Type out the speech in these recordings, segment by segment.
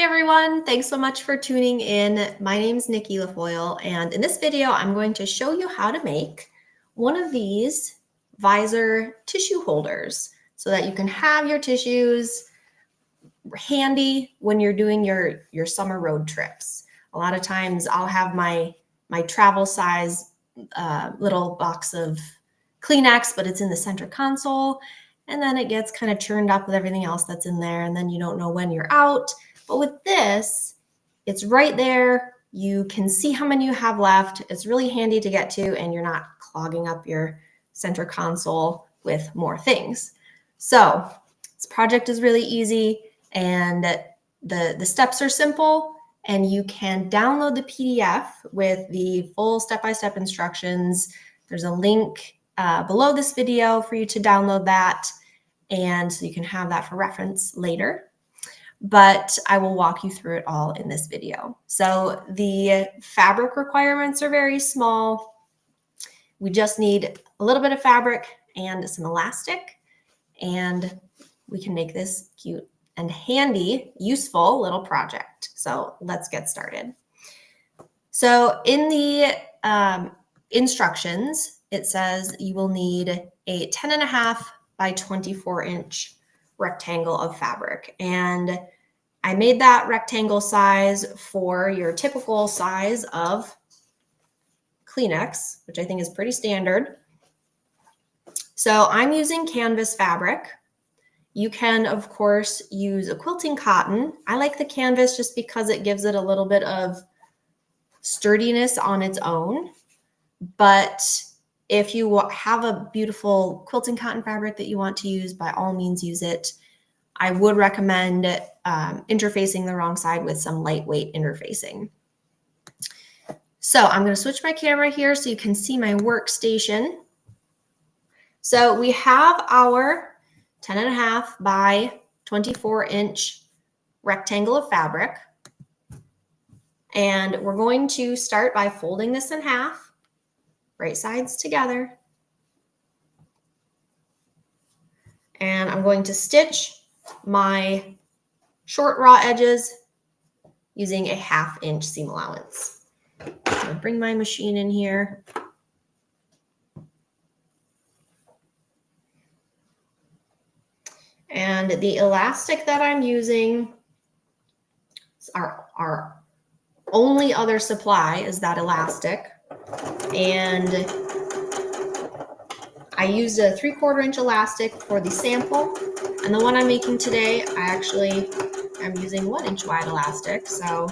Hey everyone, thanks so much for tuning in. My name is Nicki LaFoille, and in this video, I'm going to show you how to make one of these Visor tissue holders so that you can have your tissues handy when you're doing your summer road trips. A lot of times I'll have my travel size little box of Kleenex, but it's in the center console, and then it gets kind of churned up with everything else that's in there, and then you don't know when you're out. But with this, it's right there. You can see how many you have left. It's really handy to get to, and you're not clogging up your center console with more things. So this project is really easy, and the steps are simple, and you can download the PDF with the full step-by-step instructions. There's a link below this video for you to download that, and so you can have that for reference later. But I will walk you through it all in this video. So the fabric requirements are very small. We just need a little bit of fabric and some elastic, and we can make this cute and handy, useful little project. So let's get started. So in the instructions, it says you will need a 10.5 by 24 inch rectangle of fabric. And I made that rectangle size for your typical size of Kleenex, which I think is pretty standard. So I'm using canvas fabric. You can, of course, use a quilting cotton. I like the canvas just because it gives it a little bit of sturdiness on its own. But if you have a beautiful quilting cotton fabric that you want to use, by all means use it. I would recommend interfacing the wrong side with some lightweight interfacing. So I'm going to switch my camera here so you can see my workstation. So we have our 10.5 by 24 inch rectangle of fabric. And we're going to start by folding this in half, right sides together. And I'm going to stitch my short raw edges using a 1/2 inch seam allowance. So I'll bring my machine in here. And the elastic that I'm using, our only other supply is that elastic. And I used a 3/4 inch elastic for the sample. And the one I'm making today, I'm using 1 inch wide elastic. So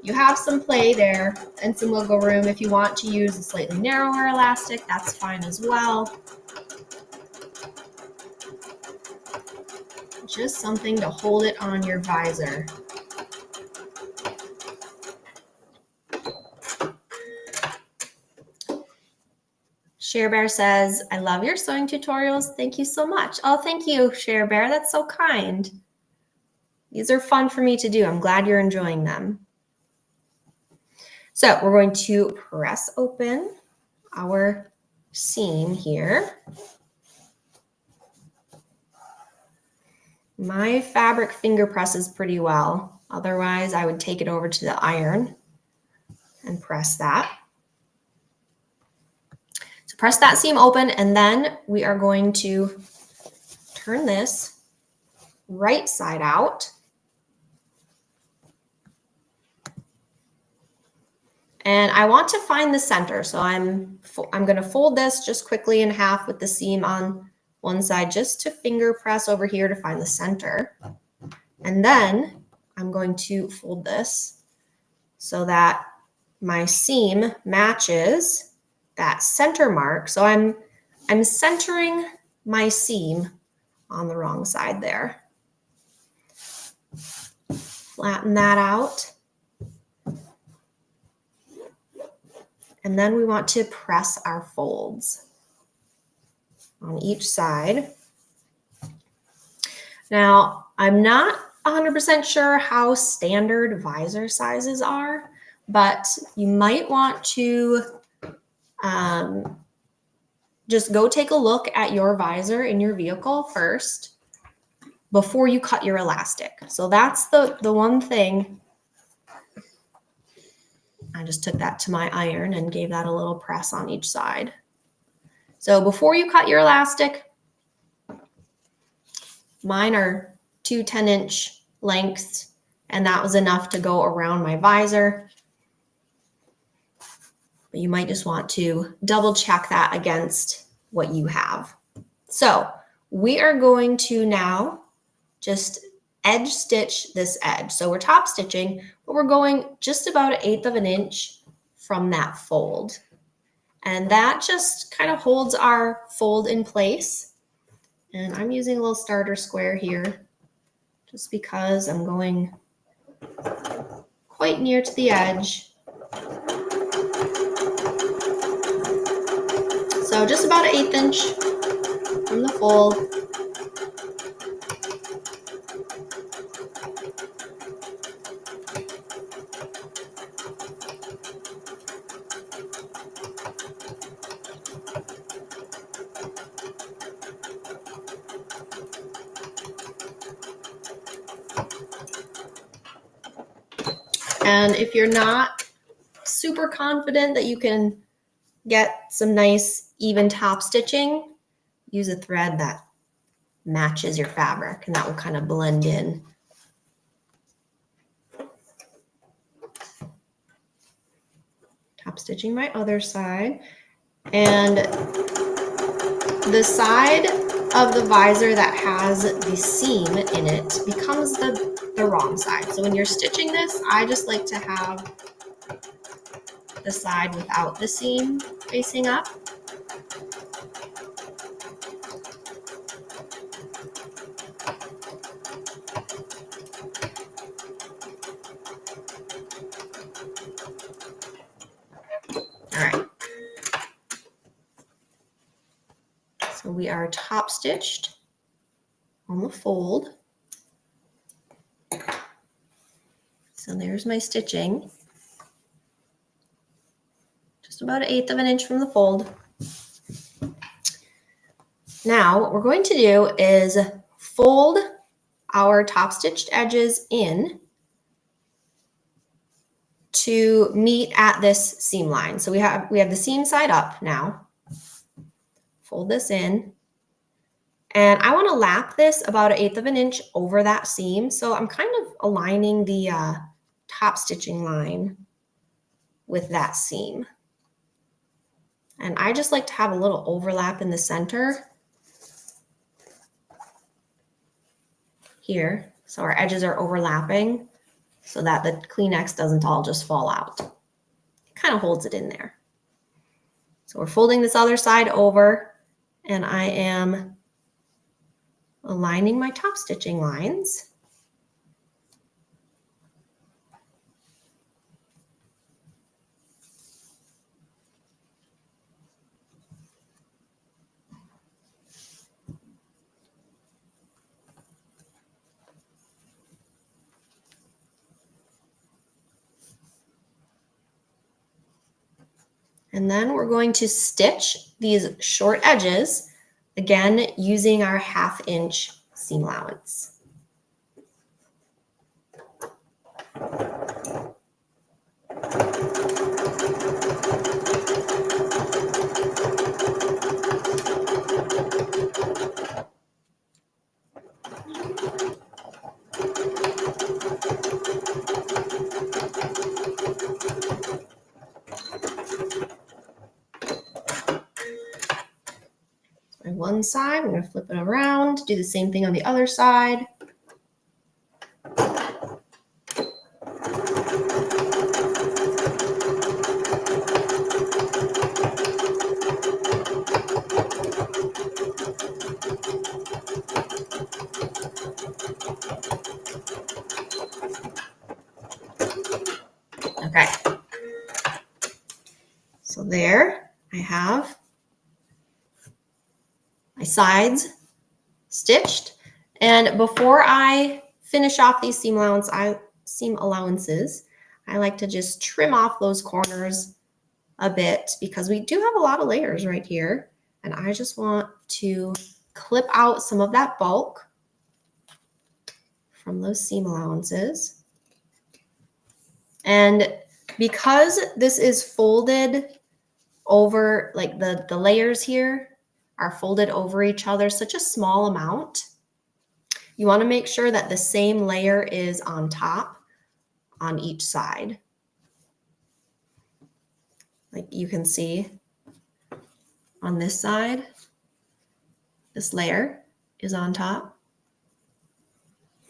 you have some play there and some wiggle room. If you want to use a slightly narrower elastic, that's fine as well. Just something to hold it on your visor. Share Bear says, I love your sewing tutorials. Thank you so much. Oh, thank you, Share Bear. That's so kind. These are fun for me to do. I'm glad you're enjoying them. So we're going to press open our seam here. My fabric finger presses pretty well. Otherwise, I would take it over to the iron and press that. So press that seam open, and then we are going to turn this right side out. And I want to find the center. So I'm going to fold this just quickly in half with the seam on one side just to finger press over here to find the center. And then I'm going to fold this so that my seam matches that center mark. So I'm centering my seam on the wrong side there. Flatten that out. And then we want to press our folds on each side. Now, I'm not 100% sure how standard visor sizes are, but you might want to just go take a look at your visor in your vehicle first. before you cut your elastic. So that's the one thing. I just took that to my iron and gave that a little press on each side. So before you cut your elastic, mine are 2 10-inch lengths, and that was enough to go around my visor. But you might just want to double check that against what you have. So we are going to now just edge stitch this edge. So we're top stitching, but we're going just about 1/8 of an inch from that fold. And that just kind of holds our fold in place. And I'm using a little starter square here just because I'm going quite near to the edge. So just about 1/8 inch from the fold. And if you're not super confident that you can get some nice even top stitching, use a thread that matches your fabric, and that will kind of blend in. Top stitching my other side. And the side of the visor that has the seam in it becomes the wrong side. So when you're stitching this, I just like to have the side without the seam facing up. All right. So we are top stitched on the fold. So there's my stitching. Just about 1/8 of an inch from the fold. Now what we're going to do is fold our top stitched edges in to meet at this seam line. So we have the seam side up now. Fold this in. And I want to lap this about 1/8 of an inch over that seam. So I'm kind of aligning the top stitching line with that seam. And I just like to have a little overlap in the center here. So our edges are overlapping so that the Kleenex doesn't all just fall out. It kind of holds it in there. So we're folding this other side over, and I am aligning my top stitching lines. And then we're going to stitch these short edges, again, using our 1/2 inch seam allowance. On one side, I'm going to flip it around, do the same thing on the other side. Okay. So there I have my sides stitched. And before I finish off these seam allowances, I like to just trim off those corners a bit because we do have a lot of layers right here. And I just want to clip out some of that bulk. from those seam allowances. And because this is folded over, like the layers here are folded over each other, such a small amount, you want to make sure that the same layer is on top on each side. Like you can see on this side, this layer is on top.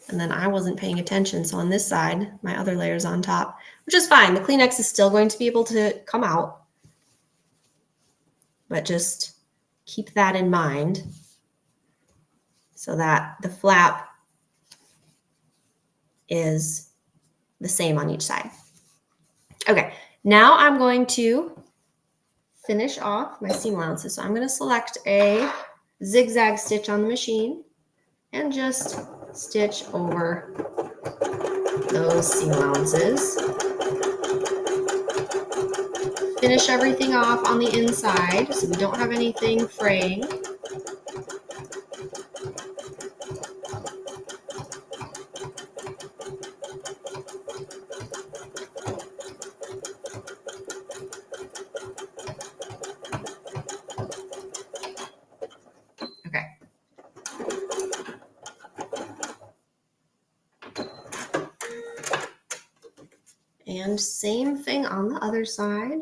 And then I wasn't paying attention. So on this side, my other layer is on top, which is fine. The Kleenex is still going to be able to come out, but just keep that in mind so that the flap is the same on each side. Okay, now I'm going to finish off my seam allowances. So I'm going to select a zigzag stitch on the machine and just stitch over those seam allowances. Finish everything off on the inside so we don't have anything fraying. Okay. And same thing on the other side.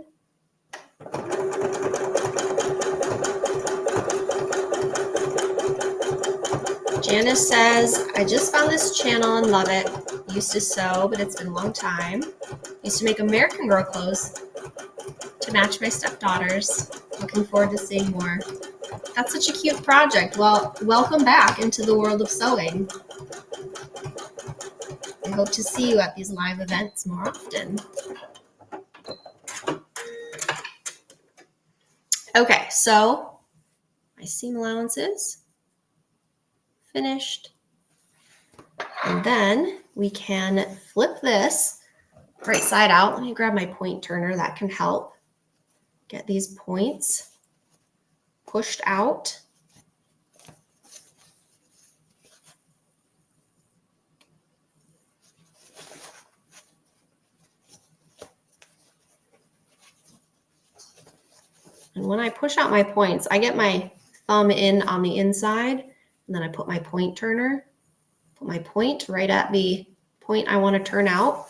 Janice says, I just found this channel and love it. Used to sew, but it's been a long time. Used to make American Girl clothes to match my stepdaughters. Looking forward to seeing more. That's such a cute project. Well, welcome back into the world of sewing. I hope to see you at these live events more often. Okay, so my seam allowances finished. And then we can flip this right side out. Let me grab my point turner. That can help get these points pushed out. And when I push out my points, I get my thumb in on the inside, and then I put my point turner, put my point right at the point I want to turn out,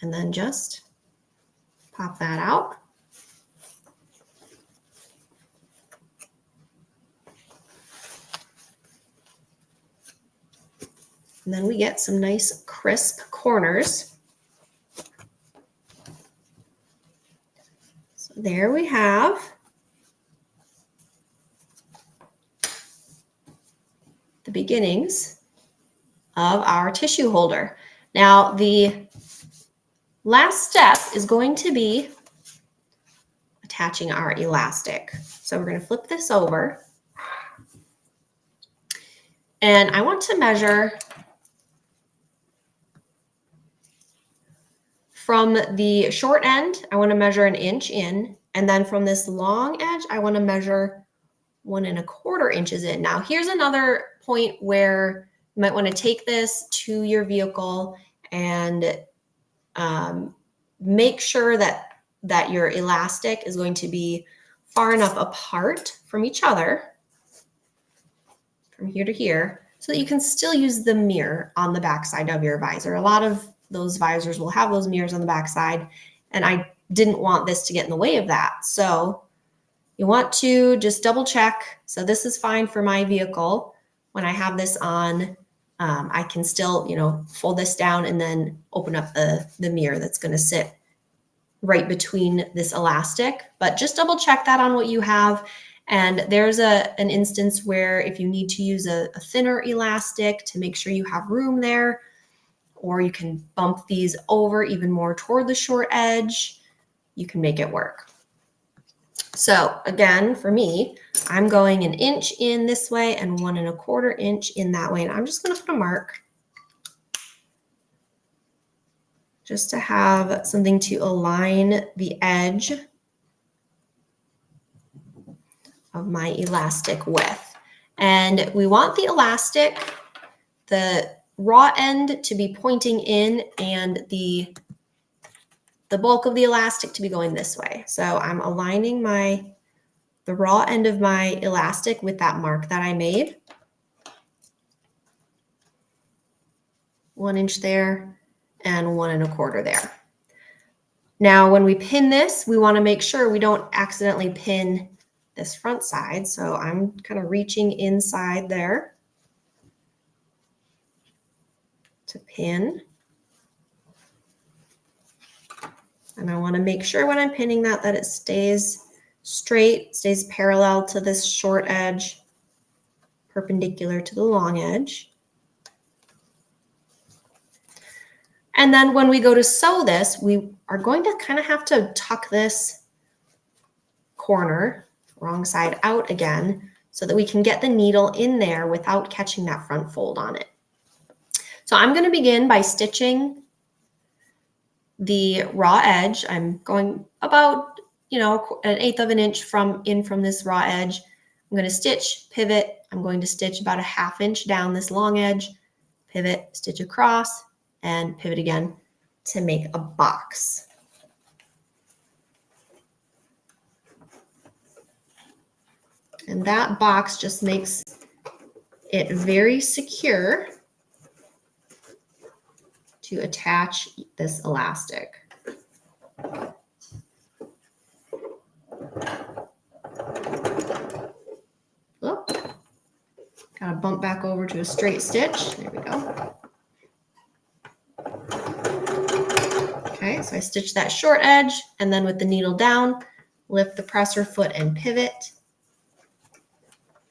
and then just pop that out. And then we get some nice crisp corners. So there we have the beginnings of our tissue holder. Now, the last step is going to be attaching our elastic. So we're going to flip this over. And I want to measure from the short end, I want to measure 1 inch in. And then from this long edge, I want to measure 1 1/4 inches in. Now, here's another point where you might want to take this to your vehicle and make sure that your elastic is going to be far enough apart from each other, from here to here, so that you can still use the mirror on the backside of your visor. A lot of those visors will have those mirrors on the backside, and I didn't want this to get in the way of that. So you want to just double check. So this is fine for my vehicle. When I have this on, I can still, fold this down and then open up the mirror that's going to sit right between this elastic. But just double check that on what you have. And there's an instance where if you need to use a thinner elastic to make sure you have room there, or you can bump these over even more toward the short edge, you can make it work. So again, for me, I'm going 1 inch in this way and 1 1/4 inch in that way. And I'm just going to put a mark just to have something to align the edge of my elastic with. And we want the elastic, the raw end to be pointing in and the bulk of the elastic to be going this way. So I'm aligning the raw end of my elastic with that mark that I made. 1 inch there and 1 1/4 there. Now, when we pin this, we want to make sure we don't accidentally pin this front side. So I'm kind of reaching inside there to pin. And I want to make sure when I'm pinning that it stays straight, stays parallel to this short edge, perpendicular to the long edge. And then when we go to sew this, we are going to kind of have to tuck this corner, wrong side out again, so that we can get the needle in there without catching that front fold on it. So I'm going to begin by stitching the raw edge. I'm going about, 1/8 of an inch from this raw edge. I'm going to stitch, pivot. I'm going to stitch about a 1/2 inch down this long edge, pivot, stitch across, and pivot again to make a box. And that box just makes it very secure to attach this elastic. Oh, gotta bump back over to a straight stitch. There we go. Okay, so I stitch that short edge, and then with the needle down, lift the presser foot and pivot.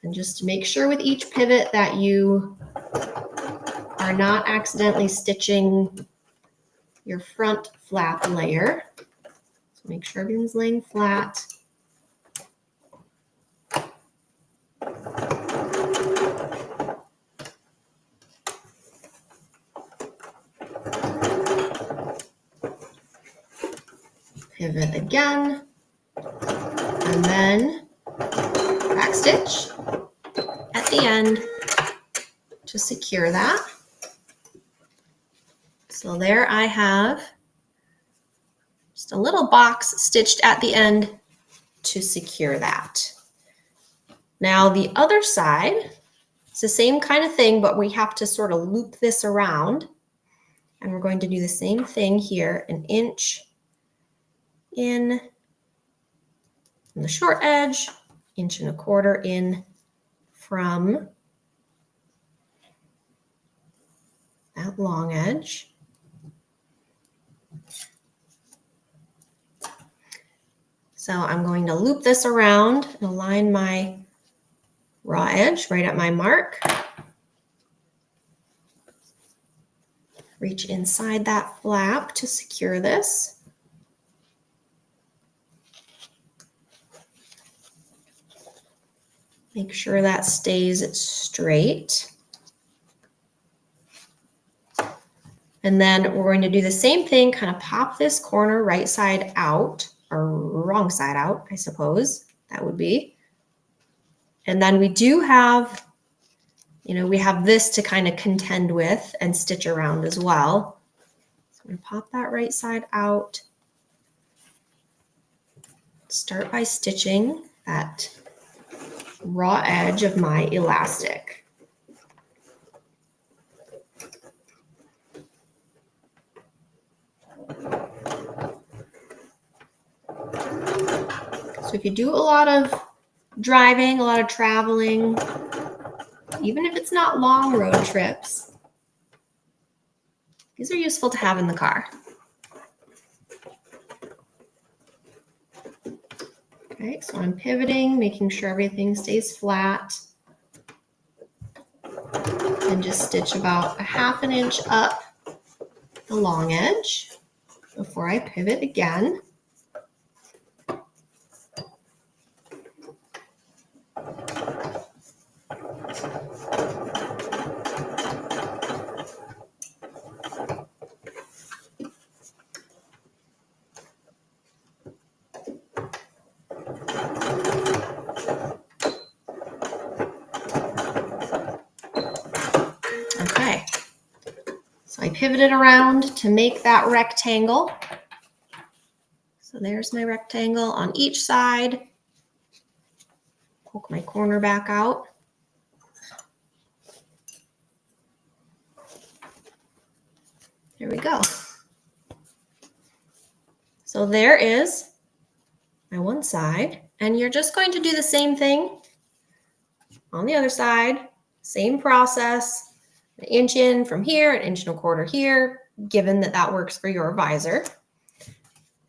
And just to make sure with each pivot that you are not accidentally stitching your front flap layer. So make sure everything's laying flat. Pivot again, and then back stitch at the end to secure that. So there I have just a little box stitched at the end to secure that. Now the other side, it's the same kind of thing, but we have to sort of loop this around. And we're going to do the same thing here, 1 inch in the short edge, 1 1/4 inch in from that long edge. So I'm going to loop this around and align my raw edge right at my mark. Reach inside that flap to secure this. Make sure that stays straight. And then we're going to do the same thing, kind of pop this corner right side out, or wrong side out, I suppose that would be. And then we do have, we have this to kind of contend with and stitch around as well. So I'm going to pop that right side out. Start by stitching that raw edge of my elastic. So if you do a lot of driving, a lot of traveling, even if it's not long road trips, these are useful to have in the car. Okay, so I'm pivoting, making sure everything stays flat. And just stitch about a 1/2 inch up the long edge before I pivot again. Okay, pivot it around to make that rectangle. So there's my rectangle on each side. Poke my corner back out. There we go. So there is my one side, and you're just going to do the same thing on the other side. Same process, an inch in from here, an inch and a quarter here, given that that works for your visor.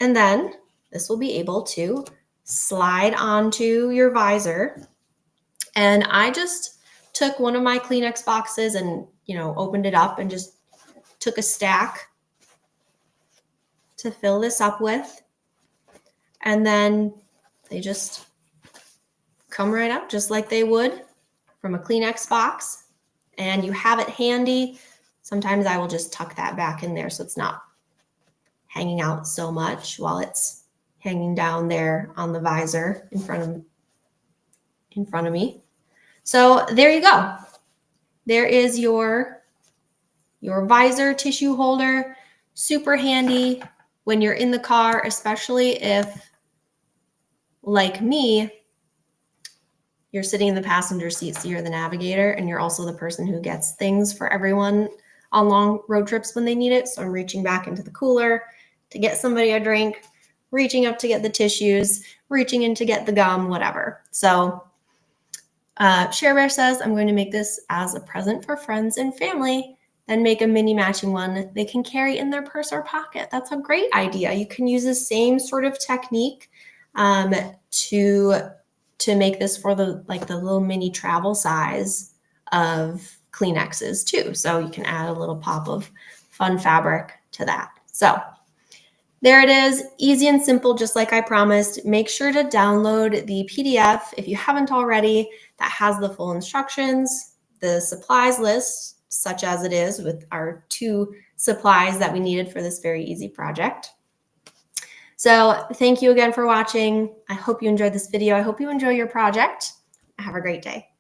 And then this will be able to slide onto your visor. And I just took one of my Kleenex boxes and, opened it up and just took a stack to fill this up with. And then they just come right out just like they would from a Kleenex box. And you have it handy. Sometimes I will just tuck that back in there so it's not hanging out so much while it's hanging down there on the visor in front of me. So there you go. There is your visor tissue holder. Super handy when you're in the car, especially if, like me, you're sitting in the passenger seat, so you're the navigator, and you're also the person who gets things for everyone on long road trips when they need it. So I'm reaching back into the cooler to get somebody a drink, reaching up to get the tissues, reaching in to get the gum, whatever. So Share Bear says, I'm going to make this as a present for friends and family, then make a mini matching one they can carry in their purse or pocket. That's a great idea. You can use the same sort of technique to make this for the little mini travel size of Kleenexes too. So you can add a little pop of fun fabric to that. So there it is, easy and simple, just like I promised. Make sure to download the PDF if you haven't already. That has the full instructions, the supplies list, such as it is with our 2 supplies that we needed for this very easy project. So thank you again for watching. I hope you enjoyed this video. I hope you enjoy your project. Have a great day.